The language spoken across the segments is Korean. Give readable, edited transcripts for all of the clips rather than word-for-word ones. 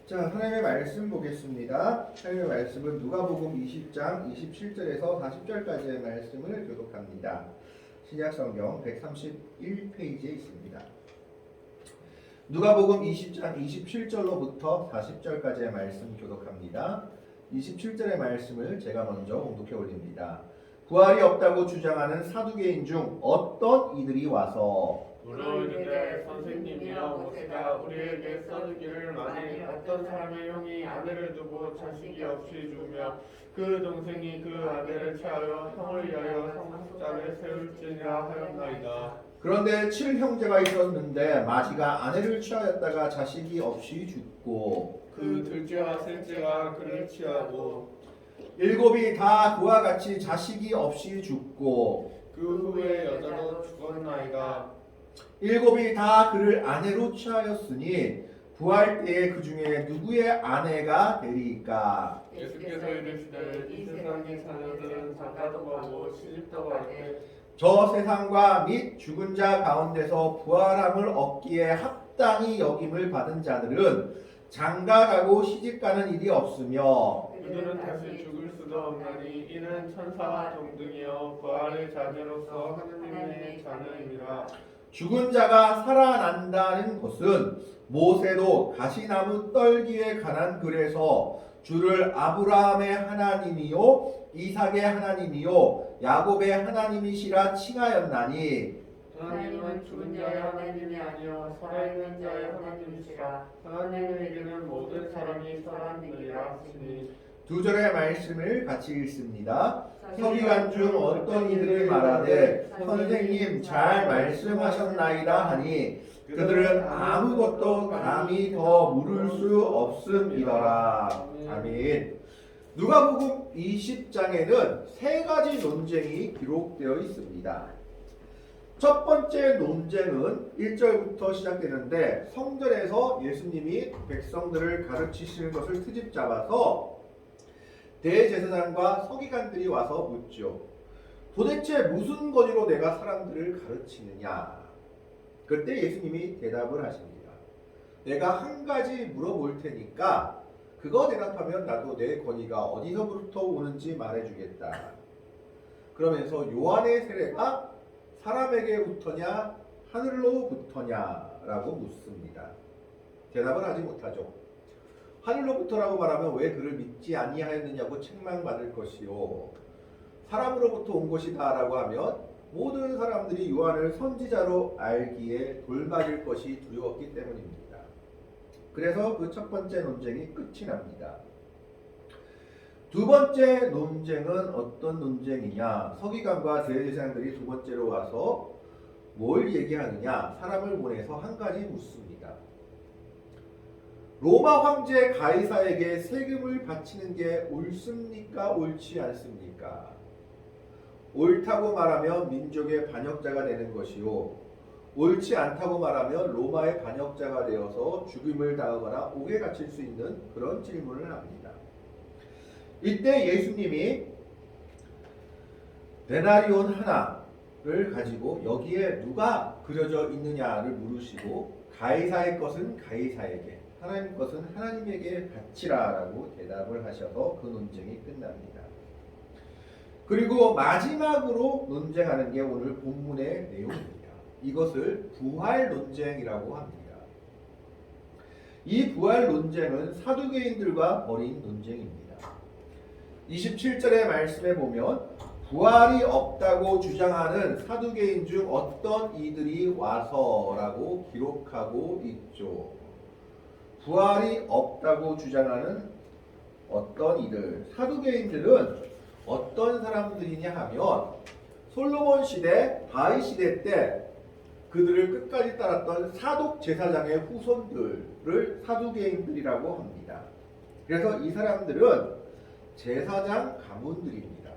자, 하나님의 말씀 보겠습니다. 하나님의 말씀은 누가복음 20장 27절에서 40절까지의 말씀을 교독합니다. 신약성경 131페이지에 있습니다. 누가복음 20장 27절로부터 40절까지의 말씀 교독합니다. 27절의 말씀을 제가 먼저 봉독해 올립니다. 부활이 없다고 주장하는 사두개인 중 어떤 이들이 와서 물어 이르되 선생님이여 모세가 우리에게 써주기를 만일 어떤 사람의 형이 아내를 두고 자식이 없이 죽으며 그 동생이 그 아내를 취하여 형을 위하여 상속자를 세울지니라 하였나이다. 그런데 7형제가 있었는데 마지가 아내를 취하였다가 자식이 없이 죽고 그 둘째와 셋째가 그를 취하고 7이 다 그와 같이 자식이 없이 죽고 그 후에 여자도 죽었나이다. 7이 다 그를 아내로 취하였으니 부활 때에 그 중에 누구의 아내가 되리까? 예수께서 이르시되 이 세상의 자녀들은 장가도 가고 시집도 가되 저 세상과 및 죽은 자 가운데서 부활함을 얻기에 합당히 여김을 받은 자들은 장가가고 시집가는 일이 없으며 그들은 다시 죽을 수도 없나니 이는 천사와 동등이요 부활의 자녀로서 하느님의 자녀입니다. 죽은 자가 살아난다는 것은 모세도 가시나무 떨기에 관한 글에서 주를 아브라함의 하나님이요 이삭의 하나님이요 야곱의 하나님이시라 칭하였나니 하나님은 죽은 자의 하나님이 아니요 살아있는 자의 하나님이시라. 하나님에게는 모든 사람이 사람이니라 하시니. 2절의 말씀을 같이 읽습니다. 서기관 중 어떤 이들이 말하되 선생님 잘 말씀하셨나이다 하니 그들은 아무것도 감히 더 물을 수 없음이더라. 아멘. 누가복음 20장에는 세 가지 논쟁이 기록되어 있습니다. 첫 번째 논쟁은 1절부터 시작되는데 성전에서 예수님이 백성들을 가르치시는 것을 트집 잡아서 대제사장과 서기관들이 와서 묻죠. 도대체 무슨 권위로 내가 사람들을 가르치느냐? 그때 예수님이 대답을 하십니다. 내가 한 가지 물어볼 테니까 그거 대답하면 나도 내 권위가 어디서부터 오는지 말해주겠다. 그러면서 요한의 세례가 사람에게부터냐 하늘로부터냐라고 묻습니다. 대답을 하지 못하죠. 하늘로부터라고 말하면 왜 그를 믿지 아니하였느냐고 책망받을 것이요 사람으로부터 온 것이다라고 하면 모든 사람들이 요한을 선지자로 알기에 돌맞을 것이 두려웠기 때문입니다. 그래서 그 첫 번째 논쟁이 끝이 납니다. 두 번째 논쟁은 어떤 논쟁이냐? 서기관과 대제사장들이 두 번째로 와서 뭘 얘기하느냐? 사람을 보내서 한 가지 묻습니다. 로마 황제 가이사에게 세금을 바치는 게 옳습니까? 옳지 않습니까? 옳다고 말하면 민족의 반역자가 되는 것이요 옳지 않다고 말하면 로마의 반역자가 되어서 죽임을 당하거나 옥에 갇힐 수 있는 그런 질문을 합니다. 이때 예수님이 데나리온 하나를 가지고 여기에 누가 그려져 있느냐를 물으시고 가이사의 것은 가이사에게 하나님 것은 하나님에게 바치라라고 대답을 하셔서 그 논쟁이 끝납니다. 그리고 마지막으로 논쟁하는 게 오늘 본문의 내용입니다. 이것을 부활 논쟁이라고 합니다. 이 부활 논쟁은 사두개인들과 벌인 논쟁입니다. 27절의 말씀에 보면 부활이 없다고 주장하는 사두개인 중 어떤 이들이 와서라고 기록하고 있죠. 부활이 없다고 주장하는 어떤 이들, 사두개인들은 어떤 사람들이냐 하면 솔로몬 시대, 다윗 시대 때 그들을 끝까지 따랐던 사독 제사장의 후손들을 사두개인들이라고 합니다. 그래서 이 사람들은 제사장 가문들입니다.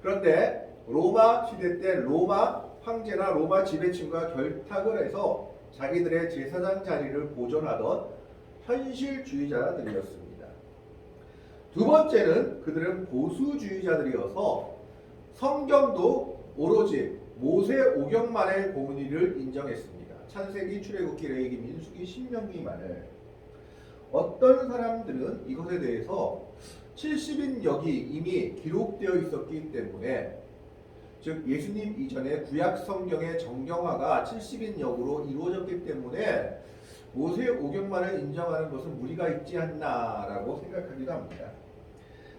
그런데 로마 시대 때 로마 황제나 로마 지배층과 결탁을 해서 자기들의 제사장 자리를 보존하던 현실주의자들이었습니다. 두 번째는 그들은 보수주의자들이어서 성경도 오로지 모세 오경만의 공의를 인정했습니다. 창세기, 출애굽기, 레위기, 민수기, 신명기만을 어떤 사람들은 이것에 대해서 70인역이 이미 기록되어 있었기 때문에, 즉 예수님 이전에 구약 성경의 정경화가 70인역으로 이루어졌기 때문에 모세오경만을 인정하는 것은 무리가 있지 않나라고 생각하기도 합니다.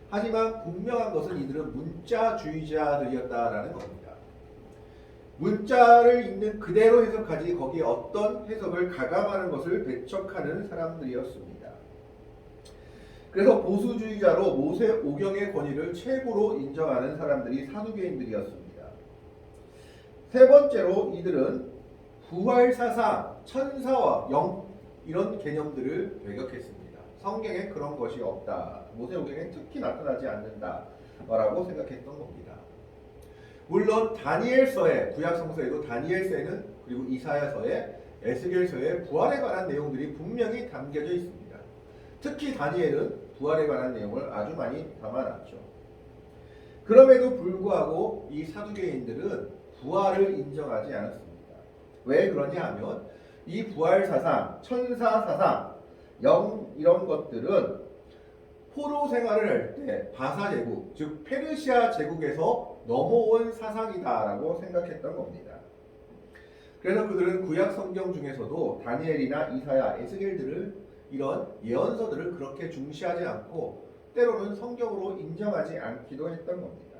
하지만 분명한 것은 이들은 문자주의자들이었다라는 겁니다. 문자를 있는 그대로 해석하지 거기에 어떤 해석을 가감하는 것을 배척하는 사람들이었습니다. 그래서 보수주의자로 모세오경의 권위를 최고로 인정하는 사람들이 사두개인들이었습니다. 세 번째로 이들은 부활사상, 천사와 영 이런 개념들을 배격했습니다. 성경에 그런 것이 없다. 모세오경에 특히 나타나지 않는다라고 생각했던 겁니다. 물론 다니엘서에, 구약성서에도 다니엘서에는, 그리고 이사야서에, 에스겔서에 부활에 관한 내용들이 분명히 담겨져 있습니다. 특히 다니엘은 부활에 관한 내용을 아주 많이 담아놨죠. 그럼에도 불구하고 이 사두개인들은 부활을 인정하지 않았습니다. 왜 그러냐 하면 이 부활 사상, 천사 사상, 영 이런 것들은 포로 생활을 할 때 바사 제국, 즉 페르시아 제국에서 넘어온 사상이다라고 생각했던 겁니다. 그래서 그들은 구약 성경 중에서도 다니엘이나 이사야, 에스겔들을 이런 예언서들을 그렇게 중시하지 않고 때로는 성경으로 인정하지 않기도 했던 겁니다.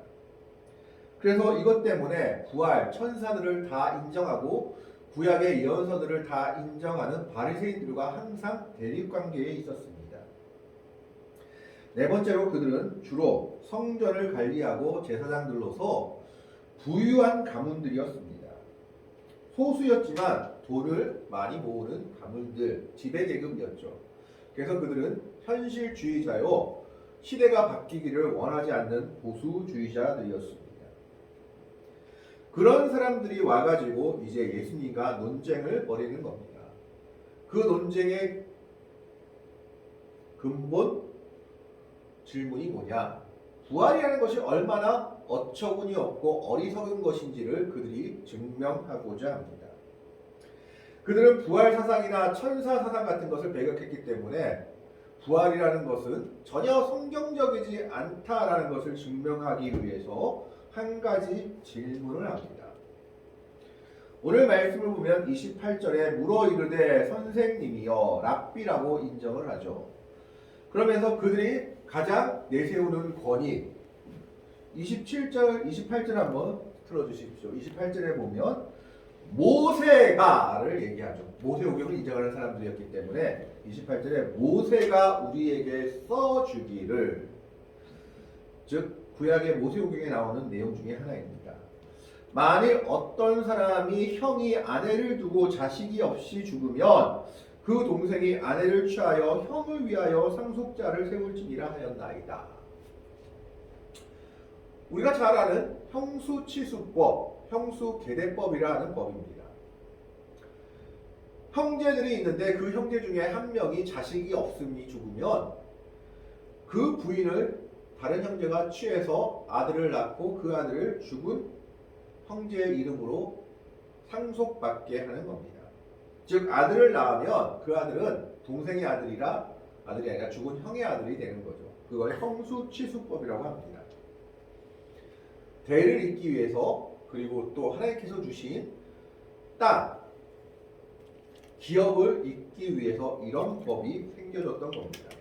그래서 이것 때문에 부활, 천사들을 다 인정하고 구약의 예언서들을 다 인정하는 바리새인들과 항상 대립관계에 있었습니다. 네 번째로 그들은 주로 성전을 관리하고 제사장들로서 부유한 가문들이었습니다. 소수였지만 돈을 많이 모으는 가문들, 지배계급이었죠. 그래서 그들은 현실주의자요, 시대가 바뀌기를 원하지 않는 보수주의자들이었습니다. 그런 사람들이 와가지고 이제 예수님과 논쟁을 벌이는 겁니다. 그 논쟁의 근본 질문이 뭐냐? 부활이라는 것이 얼마나 어처구니 없고 어리석은 것인지를 그들이 증명하고자 합니다. 그들은 부활 사상이나 천사 사상 같은 것을 배격했기 때문에 부활이라는 것은 전혀 성경적이지 않다라는 것을 증명하기 위해서 한 가지 질문을 합니다. 오늘 말씀을 보면 28절에 물어 이르되 선생님이여 랍비라고 인정을 하죠. 그러면서 그들이 가장 내세우는 권위, 28절 한번 틀어주십시오. 28절에 보면 모세가를 얘기하죠. 모세오경을 인정하는 사람들이었기 때문에 28절에 모세가 우리에게 써주기를, 즉 구약의 모세오경에 나오는 내용 중에 하나입니다. 만일 어떤 사람이 형이 아내를 두고 자식이 없이 죽으면 그 동생이 아내를 취하여 형을 위하여 상속자를 세울지니라 하였나이다. 우리가 잘 아는 형수치수법, 형수계대법이라 하는 법입니다. 형제들이 있는데 그 형제 중에 한 명이 자식이 없음이 죽으면 그 부인을 다른 형제가 취해서 아들을 낳고 그 아들을 죽은 형제의 이름으로 상속받게 하는 겁니다. 즉 아들을 낳으면 그 아들은 동생의 아들이 아니라 죽은 형의 아들이 되는 거죠. 그걸 형수치수법이라고 합니다. 대를 잇기 위해서, 그리고 또 하나님께서 주신 땅, 기업을 잇기 위해서 이런 법이 생겨졌던 겁니다.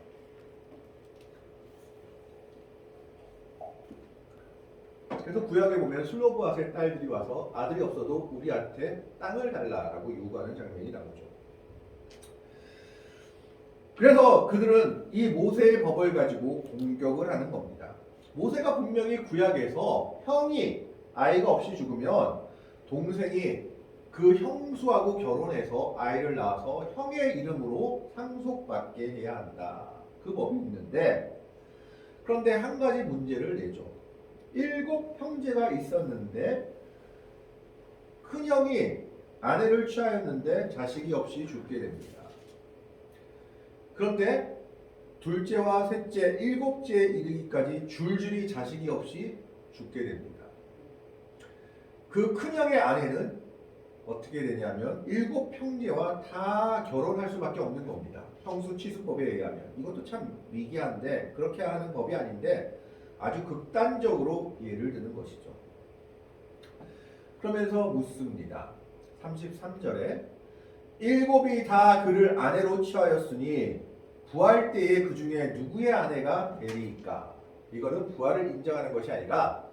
그래서 구약에 보면 슬로브아스의 딸들이 와서 아들이 없어도 우리한테 땅을 달라라고 요구하는 장면이 나오죠. 그래서 그들은 이 모세의 법을 가지고 공격을 하는 겁니다. 모세가 분명히 구약에서 형이 아이가 없이 죽으면 동생이 그 형수하고 결혼해서 아이를 낳아서 형의 이름으로 상속받게 해야 한다. 그 법이 있는데, 그런데 한 가지 문제를 내죠. 7 형제가 있었는데 큰형이 아내를 취하였는데 자식이 없이 죽게 됩니다. 그런데 둘째와 셋째, 7째에 이르기까지 줄줄이 자식이 없이 죽게 됩니다. 그 큰형의 아내는 어떻게 되냐면 7형제와 다 결혼할 수밖에 없는 겁니다. 형수 치수법에 의하면. 이것도 참 미개한데 그렇게 하는 법이 아닌데 아주 극단적으로 예를 드는 것이죠. 그러면서 묻습니다. 33절에 일곱이 다 그를 아내로 취하였으니 부활 때에 그 중에 누구의 아내가 되리이까? 이거는 부활을 인정하는 것이 아니라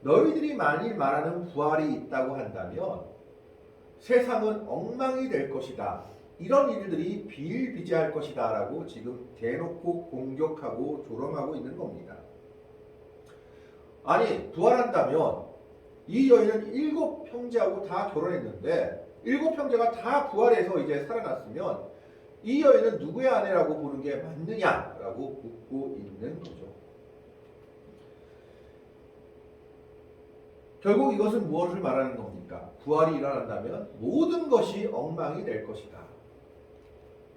너희들이 만일 말하는 부활이 있다고 한다면 세상은 엉망이 될 것이다. 이런 일들이 비일비재할 것이다 라고 지금 대놓고 공격하고 조롱하고 있는 겁니다. 아니 부활한다면 이 여인은 7형제하고 다 결혼했는데 7형제가 다 부활해서 이제 살아났으면 이 여인은 누구의 아내라고 보는 게 맞느냐라고 묻고 있는 거죠. 결국 이것은 무엇을 말하는 겁니까? 부활이 일어난다면 모든 것이 엉망이 될 것이다.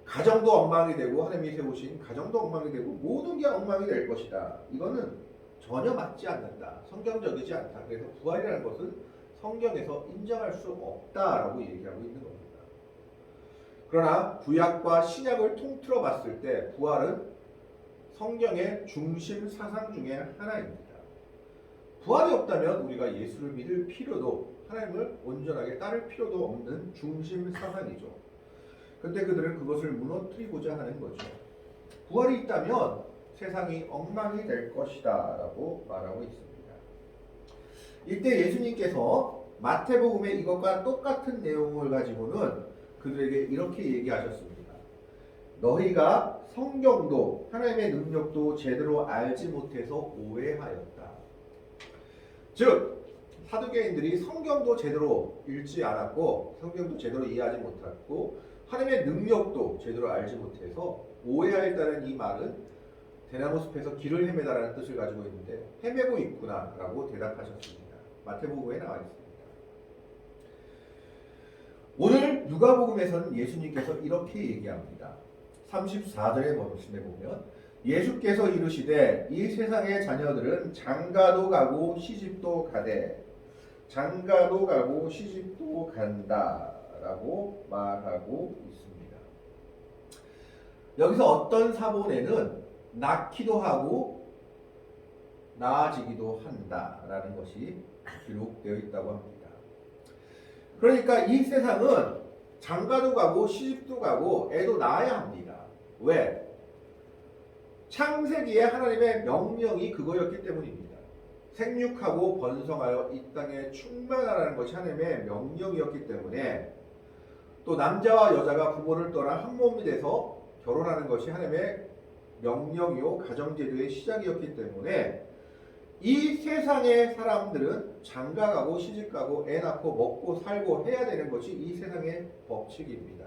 가정도 엉망이 되고 하나님이 세우신 가정도 엉망이 되고 모든 게 엉망이 될 것이다. 이거는 전혀 맞지 않는다. 성경적이지 않다. 그래서 부활이라는 것은 성경에서 인정할 수 없다라고 얘기하고 있는 겁니다. 그러나 구약과 신약을 통틀어 봤을 때 부활은 성경의 중심 사상 중에 하나입니다. 부활이 없다면 우리가 예수를 믿을 필요도 하나님을 온전하게 따를 필요도 없는 중심 사상이죠. 그런데 그들은 그것을 무너뜨리고자 하는 거죠. 부활이 있다면 세상이 엉망이 될 것이다 라고 말하고 있습니다. 이때 예수님께서 마태복음에 이것과 똑같은 내용을 가지고는 그들에게 이렇게 얘기하셨습니다. 너희가 성경도 하나님의 능력도 제대로 알지 못해서 오해하였다. 즉 사두개인들이 성경도 제대로 읽지 않았고 성경도 제대로 이해하지 못했고 하나님의 능력도 제대로 알지 못해서 오해하였다는 이 말은 대나무 숲에서 길을 헤매다라는 뜻을 가지고 있는데 헤매고 있구나 라고 대답하셨습니다. 마태복음에 나와 있습니다. 오늘 누가복음에서는 예수님께서 이렇게 얘기합니다. 34절의 말씀에 보면 예수께서 이르시되 이 세상의 자녀들은 장가도 가고 시집도 가되 장가도 가고 시집도 간다라고 말하고 있습니다. 여기서 어떤 사본에는 낳기도 하고 낳아지기도 한다라는 것이 기록되어 있다고 합니다. 그러니까 이 세상은 장가도 가고 시집도 가고 애도 낳아야 합니다. 왜? 창세기에 하나님의 명령이 그거였기 때문입니다. 생육하고 번성하여 이 땅에 충만하라는 것이 하나님의 명령이었기 때문에 또 남자와 여자가 부모를 떠나 한 몸이 돼서 결혼하는 것이 하나님의 명령이요 가정제도의 시작이었기 때문에 이 세상의 사람들은 장가가고 시집가고 애 낳고 먹고 살고 해야 되는 것이 이 세상의 법칙입니다.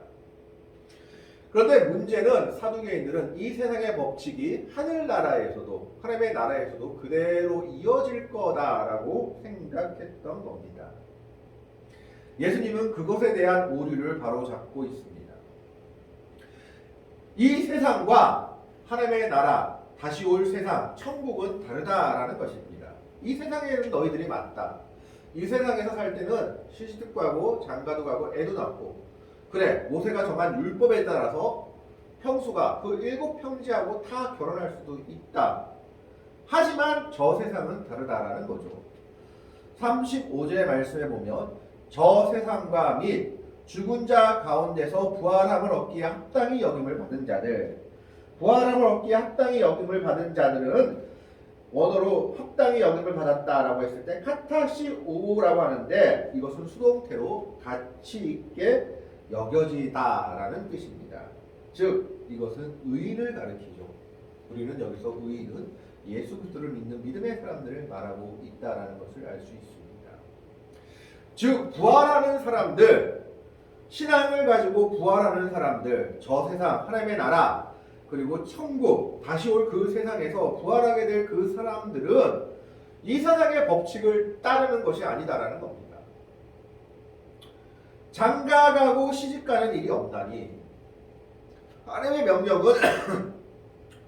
그런데 문제는 사두개인들은 이 세상의 법칙이 하늘나라에서도 하나님의 나라에서도 그대로 이어질 거다라고 생각했던 겁니다. 예수님은 그것에 대한 오류를 바로잡고 있습니다. 이 세상과 하나님의 나라 다시 올 세상, 천국은 다르다라는 것입니다. 이 세상에는 너희들이 맞다. 이 세상에서 살 때는 시집도 가고 장가도 가고 애도 낳고 그래 모세가 정한 율법에 따라서 형수가 그 7형제하고 다 결혼할 수도 있다. 하지만 저 세상은 다르다라는 거죠. 35절의 말씀에 보면 저 세상과 및 죽은 자 가운데서 부활함을 얻기에 합당히 여김을 받은 자들 부활함을 얻기에 합당히 여김을 받은 자들은 원어로 합당히 여김을 받았다라고 했을 때 카타시오라고 하는데 이것은 수동태로 가치 있게 여겨지다라는 뜻입니다. 즉 이것은 의인을 가리키죠. 우리는 여기서 의인은 예수 그리스도를 믿는 믿음의 사람들을 말하고 있다라는 것을 알 수 있습니다. 즉 부활하는 사람들, 신앙을 가지고 부활하는 사람들, 저 세상 하나님의 나라 그리고 천국 다시 올 그 세상에서 부활하게 될 그 사람들은 이 세상의 법칙을 따르는 것이 아니다라는 겁니다. 장가가고 시집가는 일이 없다니 하나님의 명령은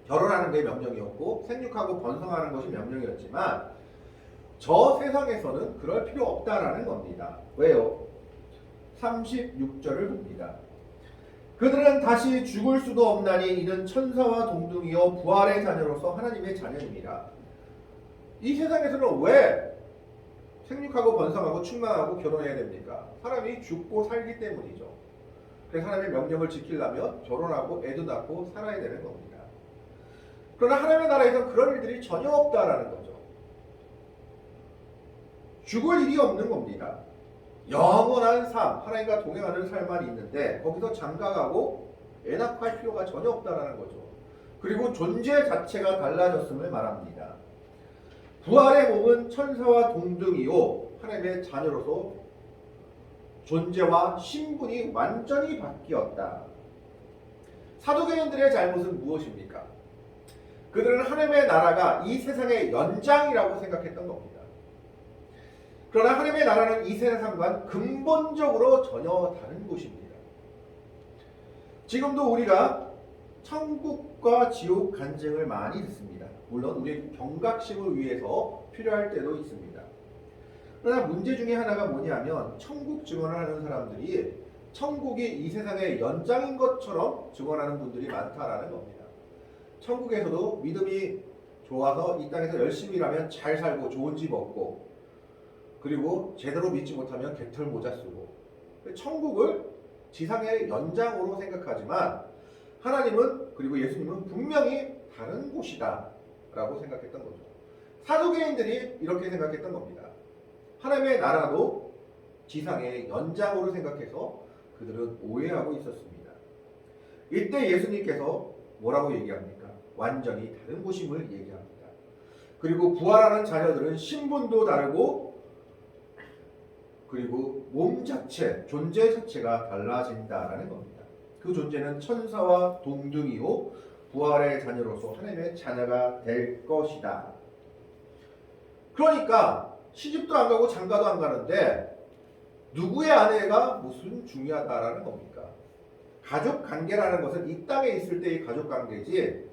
결혼하는 게 명령이었고 생육하고 번성하는 것이 명령이었지만 저 세상에서는 그럴 필요 없다라는 겁니다. 왜요? 36절을 봅니다. 그들은 다시 죽을 수도 없나니 이는 천사와 동등이요 부활의 자녀로서 하나님의 자녀입니다. 이 세상에서는 왜 생육하고 번성하고 충만하고 결혼해야 됩니까? 사람이 죽고 살기 때문이죠. 그래서 하나님의 명령을 지키려면 결혼하고 애도 낳고 살아야 되는 겁니다. 그러나 하나님의 나라에서는 그런 일들이 전혀 없다라는 거죠. 죽을 일이 없는 겁니다. 영원한 삶, 하나님과 동행하는 삶만 있는데 거기서 장가가고 애 낳고 할 필요가 전혀 없다라는 거죠. 그리고 존재 자체가 달라졌음을 말합니다. 부활의 몸은 천사와 동등이요 하나님의 자녀로서 존재와 신분이 완전히 바뀌었다. 사두개인들의 잘못은 무엇입니까? 그들은 하나님의 나라가 이 세상의 연장이라고 생각했던 겁니다. 그러나 하나님의 나라는 이 세상과는 근본적으로 전혀 다른 곳입니다. 지금도 우리가 천국과 지옥 간증을 많이 듣습니다. 물론 우리의 경각심을 위해서 필요할 때도 있습니다. 그러나 문제 중에 하나가 뭐냐면 천국 증언을 하는 사람들이 천국이 이 세상의 연장인 것처럼 증언하는 분들이 많다라는 겁니다. 천국에서도 믿음이 좋아서 이 땅에서 열심히 일하면 잘 살고 좋은 집 얻고 그리고 제대로 믿지 못하면 개털 모자 쓰고 천국을 지상의 연장으로 생각하지만 하나님은 그리고 예수님은 분명히 다른 곳이다 라고 생각했던 거죠. 사두개인들이 이렇게 생각했던 겁니다. 하나님의 나라도 지상의 연장으로 생각해서 그들은 오해하고 있었습니다. 이때 예수님께서 뭐라고 얘기합니까? 완전히 다른 곳임을 얘기합니다. 그리고 부활하는 자녀들은 신분도 다르고 그리고 몸 자체, 존재 자체가 달라진다라는 겁니다. 그 존재는 천사와 동등이요 부활의 자녀로서 하나님의 자녀가 될 것이다. 그러니까 시집도 안 가고 장가도 안 가는데 누구의 아내가 무슨 중요하다라는 겁니까? 가족 관계라는 것은 이 땅에 있을 때의 가족 관계지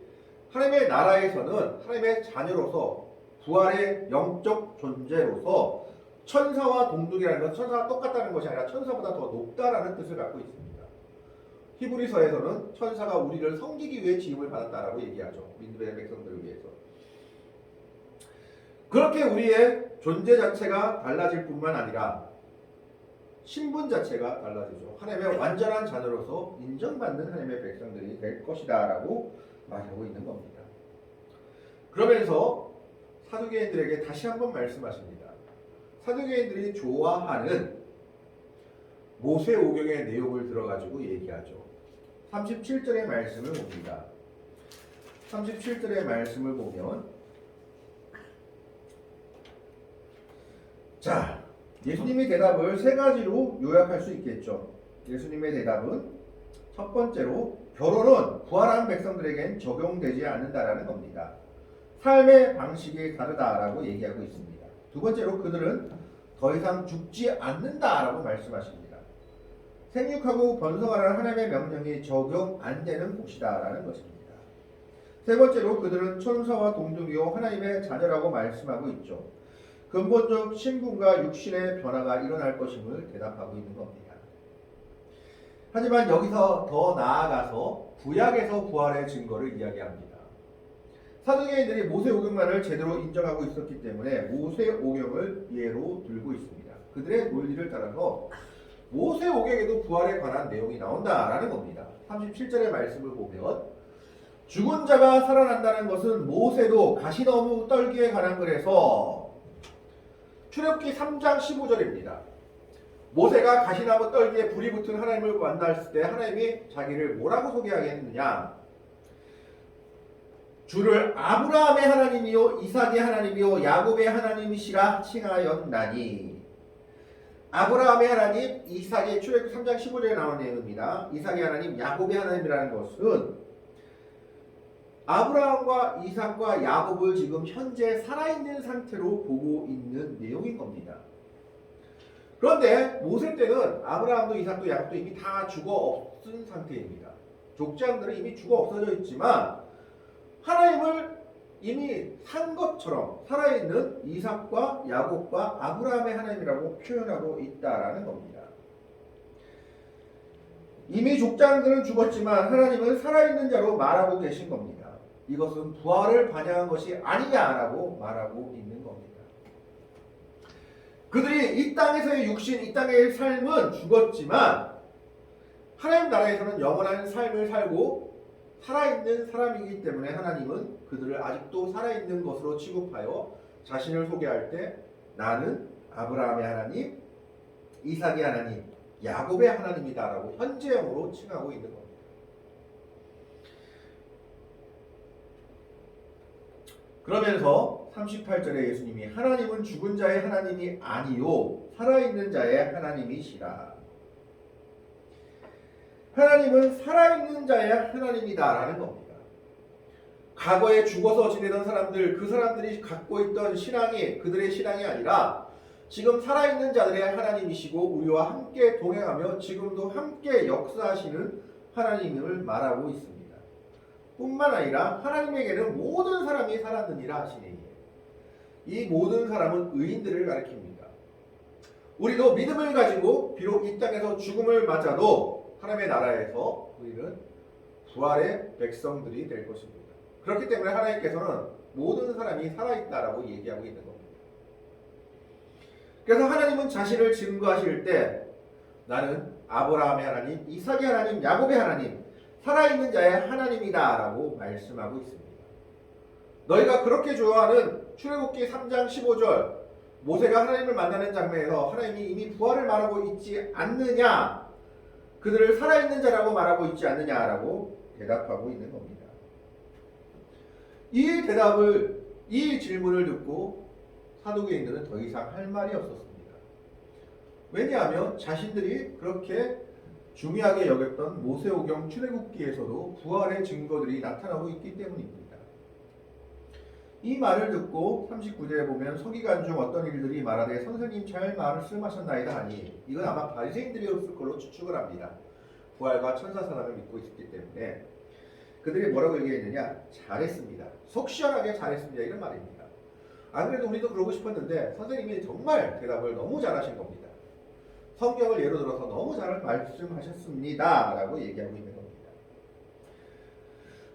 하나님의 나라에서는 하나님의 자녀로서 부활의 영적 존재로서 천사와 동등이라는 것은 천사와 똑같다는 것이 아니라 천사보다 더 높다라는 뜻을 갖고 있습니다. 히브리서에서는 천사가 우리를 섬기기 위해 지음을 받았다라고 얘기하죠. 믿음의 백성들을 위해서. 그렇게 우리의 존재 자체가 달라질 뿐만 아니라 신분 자체가 달라지죠. 하나님의 완전한 자녀로서 인정받는 하나님의 백성들이 될 것이다 라고 말하고 있는 겁니다. 그러면서 사두개인들에게 다시 한번 말씀하십니다. 사두개인들이 좋아하는 모세오경의 내용을 들어가지고 얘기하죠. 37절의 말씀을 봅니다. 37절의 말씀을 보면 자, 예수님의 대답을 세 가지로 요약할 수 있겠죠. 예수님의 대답은 첫 번째로 결혼은 부활한 백성들에겐 적용되지 않는다라는 겁니다. 삶의 방식이 다르다라고 얘기하고 있습니다. 두 번째로 그들은 더 이상 죽지 않는다라고 말씀하십니다. 생육하고 번성하라는 하나님의 명령이 적용 안 되는 곳이다라는 것입니다. 세 번째로 그들은 천사와 동등이요 하나님의 자녀라고 말씀하고 있죠. 근본적 신분과 육신의 변화가 일어날 것임을 대답하고 있는 겁니다. 하지만 여기서 더 나아가서 구약에서 부활의 증거를 이야기합니다. 사두개인들이 모세오경만을 제대로 인정하고 있었기 때문에 모세오경을 예로 들고 있습니다. 그들의 논리를 따라서 모세오경에도 부활에 관한 내용이 나온다라는 겁니다. 37절의 말씀을 보면 죽은 자가 살아난다는 것은 모세도 가시나무 떨기에 관한 글에서 출애굽기 3장 15절입니다. 모세가 가시나무 떨기에 불이 붙은 하나님을 만났을 때 하나님이 자기를 뭐라고 소개하겠느냐? 주를 아브라함의 하나님이요 이삭의 하나님이요 야곱의 하나님이시라 칭하였나니. 아브라함의 하나님, 이삭의 출애굽기 3장 15절에 나오는 내용입니다. 이삭의 하나님, 야곱의 하나님이라는 것은 아브라함과 이삭과 야곱을 지금 현재 살아있는 상태로 보고 있는 내용인 겁니다. 그런데 모세 때는 아브라함도 이삭도 야곱도 이미 다 죽어 없은 상태입니다. 족장들은 이미 죽어 없어져 있지만 하나님을 이미 산 것처럼 살아있는 이삭과 야곱과 아브라함의 하나님이라고 표현하고 있다라는 겁니다. 이미 족장들은 죽었지만 하나님은 살아있는 자로 말하고 계신 겁니다. 이것은 부활을 반영한 것이 아니냐라고 말하고 있는 겁니다. 그들이 이 땅에서의 육신, 이 땅의 삶은 죽었지만 하나님 나라에서는 영원한 삶을 살고 살아있는 사람이기 때문에 하나님은 그들을 아직도 살아있는 것으로 취급하여 자신을 소개할 때 나는 아브라함의 하나님, 이삭의 하나님, 야곱의 하나님이다라고 현재형으로 칭하고 있는 겁니다. 그러면서 38절에 예수님이 하나님은 죽은 자의 하나님이 아니요 살아있는 자의 하나님이시라. 하나님은 살아있는 자의 하나님이다라는 겁니다. 과거에 죽어서 지내던 사람들, 그 사람들이 갖고 있던 신앙이 그들의 신앙이 아니라 지금 살아있는 자들의 하나님이시고 우리와 함께 동행하며 지금도 함께 역사하시는 하나님을 말하고 있습니다. 뿐만 아니라 하나님에게는 모든 사람이 살았느니라 하시니 이 모든 사람은 의인들을 가리킵니다. 우리도 믿음을 가지고 비록 이 땅에서 죽음을 맞아도 하나님의 나라에서 우리는 부활의 백성들이 될 것입니다. 그렇기 때문에 하나님께서는 모든 사람이 살아있다라고 얘기하고 있는 겁니다. 그래서 하나님은 자신을 증거하실 때 나는 아브라함의 하나님, 이삭의 하나님, 야곱의 하나님, 살아있는 자의 하나님이다 라고 말씀하고 있습니다. 너희가 그렇게 좋아하는 출애굽기 3장 15절 모세가 하나님을 만나는 장면에서 하나님이 이미 부활을 말하고 있지 않느냐, 그들을 살아있는 자라고 말하고 있지 않느냐라고 대답하고 있는 겁니다. 이 질문을 듣고 사두개인들은 더 이상 할 말이 없었습니다. 왜냐하면 자신들이 그렇게 중요하게 여겼던 모세오경 출애굽기에서도 부활의 증거들이 나타나고 있기 때문입니다. 이 말을 듣고 39절에 보면 서기관 중 어떤 일들이 말하되 선생님 잘 말씀하셨나이다 하니 이건 아마 바리새인들이었을 걸로 추측을 합니다. 부활과 천사선언을 믿고 있었기 때문에 그들이 뭐라고 얘기했느냐, 잘했습니다. 속 시원하게 잘했습니다. 이런 말입니다. 안 그래도 우리도 그러고 싶었는데 선생님이 정말 대답을 너무 잘하신 겁니다. 성경을 예로 들어서 너무 잘 말씀하셨습니다 라고 얘기하고 있는 겁니다.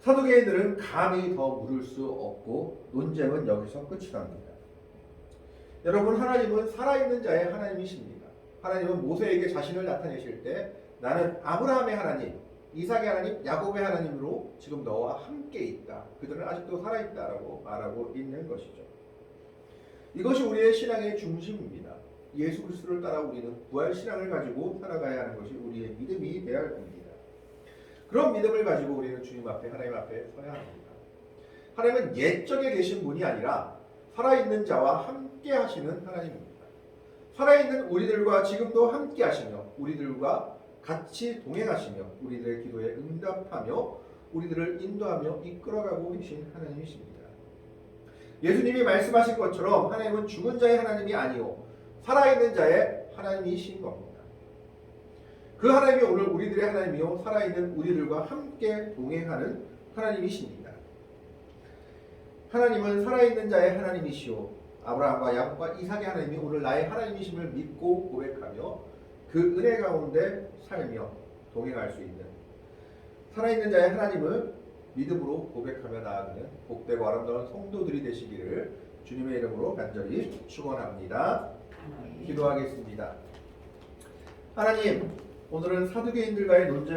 사두개인들은 감히 더 물을 수 없고 논쟁은 여기서 끝이 납니다. 여러분, 하나님은 살아있는 자의 하나님이십니다. 하나님은 모세에게 자신을 나타내실 때 나는 아브라함의 하나님, 이삭의 하나님, 야곱의 하나님으로 지금 너와 함께 있다. 그들은 아직도 살아있다라고 말하고 있는 것이죠. 이것이 우리의 신앙의 중심입니다. 예수 그리스도를 따라 우리는 부활 신앙을 가지고 살아가야 하는 것이 우리의 믿음이 되어야 할 겁니다. 그런 믿음을 가지고 우리는 주님 앞에, 하나님 앞에 서야 합니다. 하나님은 옛적에 계신 분이 아니라 살아있는 자와 함께 하시는 하나님입니다. 살아있는 우리들과 지금도 함께 하시며 우리들과 같이 동행하시며 우리들의 기도에 응답하며 우리들을 인도하며 이끌어가고 계신 하나님이십니다. 예수님이 말씀하신 것처럼 하나님은 죽은 자의 하나님이 아니요 살아있는 자의 하나님이신 겁니다. 그 하나님이 오늘 우리들의 하나님이요 살아있는 우리들과 함께 동행하는 하나님이십니다. 하나님은 살아있는 자의 하나님이시오 아브라함과 야곱과 이삭의 하나님이 오늘 나의 하나님이심을 믿고 고백하며 그 은혜 가운데 살며 동행할 수 있는 살아있는 자의 하나님을 믿음으로 고백하며 나아가는 복되고 아름다운 성도들이 되시기를 주님의 이름으로 간절히 축원합니다. 기도하겠습니다. 하나님, 오늘은 사두개인들과의 논쟁